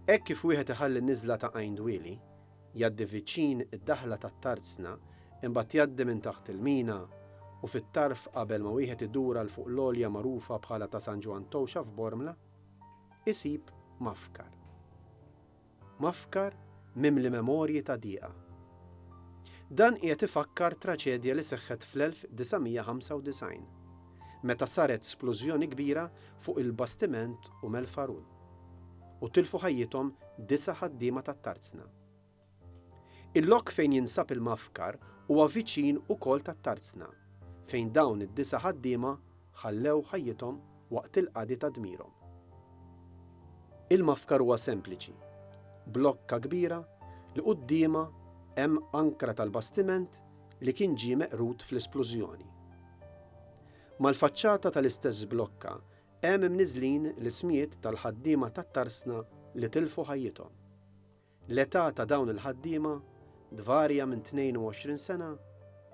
Hekk kif wieħed iħalli n-niżla ta' Għajndwieli, jgħaddi viċin id-daħla tat-Tarzna, imbagħad jgħaddi minn taħt il-mina u fit-tarf qabel ma wieħed idura l fuq l-olja magħrufa bħala ta' San Ġwan Towxa f'Bormla, isib mafkar. Mafkar mimli memorji ta' dieqa. Dan qiegħed ifakkar traċedja li seħħet fl-1995, meta saret splużjoni kbira fuq il-bastiment El Farud u tilfu ħajjithom 9 ħaddiema tat-Tarzna. Il-lok fejn jinsab il-mafkar huwa viċin ukoll tat-Tarzna, fejn dawn id-9 ħaddiema ħallew ħajjithom waqt il-qadi ta' dmirhom. Il-mafkar huwa sempliċi, blokka kbira li qudiema hemm ankra tal-bastiment li kien ġie meqrud fl-isplużjoni. Mal-faċċata tal-istess blokka hemm imniżlin l-ismijiet tal-ħaddiema tat-Tarzna li tilfu ħajjithom. L-età ta' dawn il-ħaddiema dvarja minn 22 sena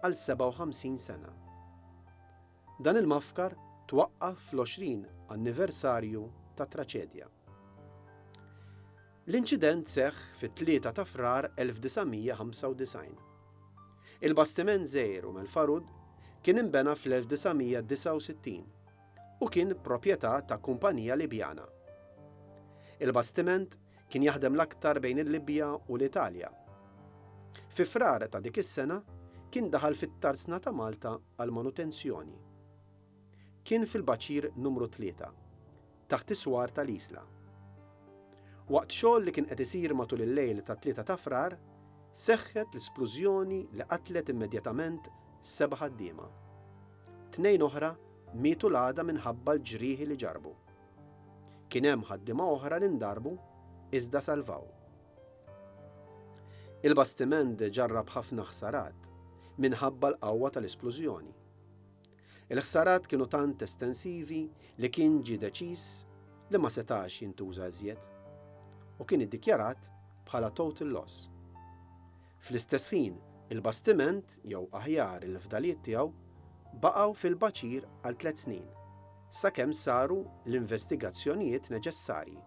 għal 57 sena. Dan il-mafkar twaqqaf fl-20 anniversarju ta' traċedja. L-inċident seħħ fit-3 ta' Frar 1995. Il-bastiment żgħir El Farud kien inbena fl-1969 u kien proprjetà ta' kumpanija Libjana. Il-bastiment kien jaħdem l-aktar bejn il-Libja u l-Italja. Fi Frar ta' dik is-sena kien daħal fit-Tarzna ta' Malta għal manutenzjoni. Kien fil-baċir numru 3 taħt iswar tal-Isla. Waqt xogħol li kien qed isir matul il-lejl ta' 3 ta' Frar, seħħet l-isplużjoni li qatlet immedjatament 7 ħaddiema. 2 oħra mietu l-għada minħabba l-ġrieħi li ġarbu. Kien hemm ħaddiema oħra li ndarbu iżda salvaw. Il-bastiment ġarrab ħafna ħsarat minħabba l-qawwa tal-isplużjoni. Il-ħsarat kienu tant estensivi li kien ġie deċiż li ma setax jintuża iżjed u kien iddikjarat bħala total loss. Fl-istess ħin, il-bastiment jew aħjar il-fdalijiet tiegħu baqgħu fil-baċir għal 3 snin, sakemm saru l-investigazzjonijiet neċessarji,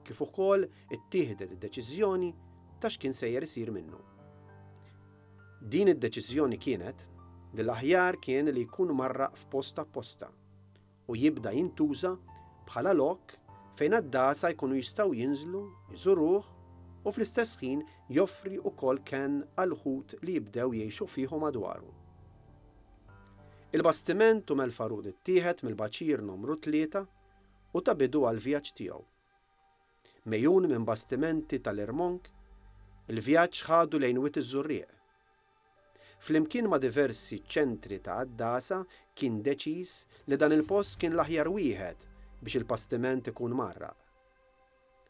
kif ukoll ittieħdet id-deċiżjoni ta' x'kien sejjer isir minnu. Din id-deċiżjoni kienet li l-aħjar kien li jkun marraq f'post apposta u jibda jintuża bħala lok fejn għad-dasa jkunu jistgħu jinżlu, jżuruh u fl-istess ħin joffri wkoll kenn għal ħut li jibdew jgħixu fiehu madwaru. Il-bastiment El Farud ittieħed mill-baċir numru 3 u ta' bidu għal vjaġġ tiegħu. Mejjun minn bastimenti tal-Irmonk, il-vjaġġ ħadu lejn Wied iż-Żurrieq. Flimkien ma' diversi ċentri ta' għad-dasa kien deċiż li dan il-post kien l-aħjar wieħed biex il-bastiment ikun marraq.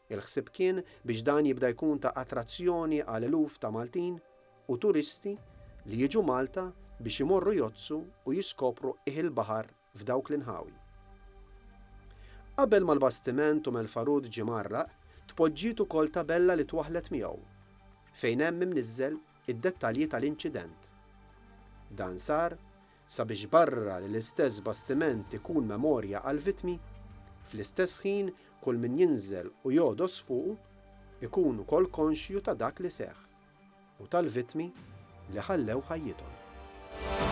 Il-ħsieb kien biex dan jibda jkun ta' attrazzjoni għal eluf ta' Maltin u turisti li jiġu Malta biex imorru jozzu u jiskopru il-baħar f'dawk l-inħawi. Qabel mal-bastiment El Farud ġie marraq, tpoġġiet ukoll tabella li twaħlet miegħu fejn hemm imniżżel id-dettalji tal-inċident. Dan sar sabiex barra li l-istess bastiment ikun memorja għall-vittmi, fl-istess ħin kull min jinżel u jodos fuq ikun ukoll konxju ta' dak li seħħ u tal-vittmi li ħallew ħajjithom.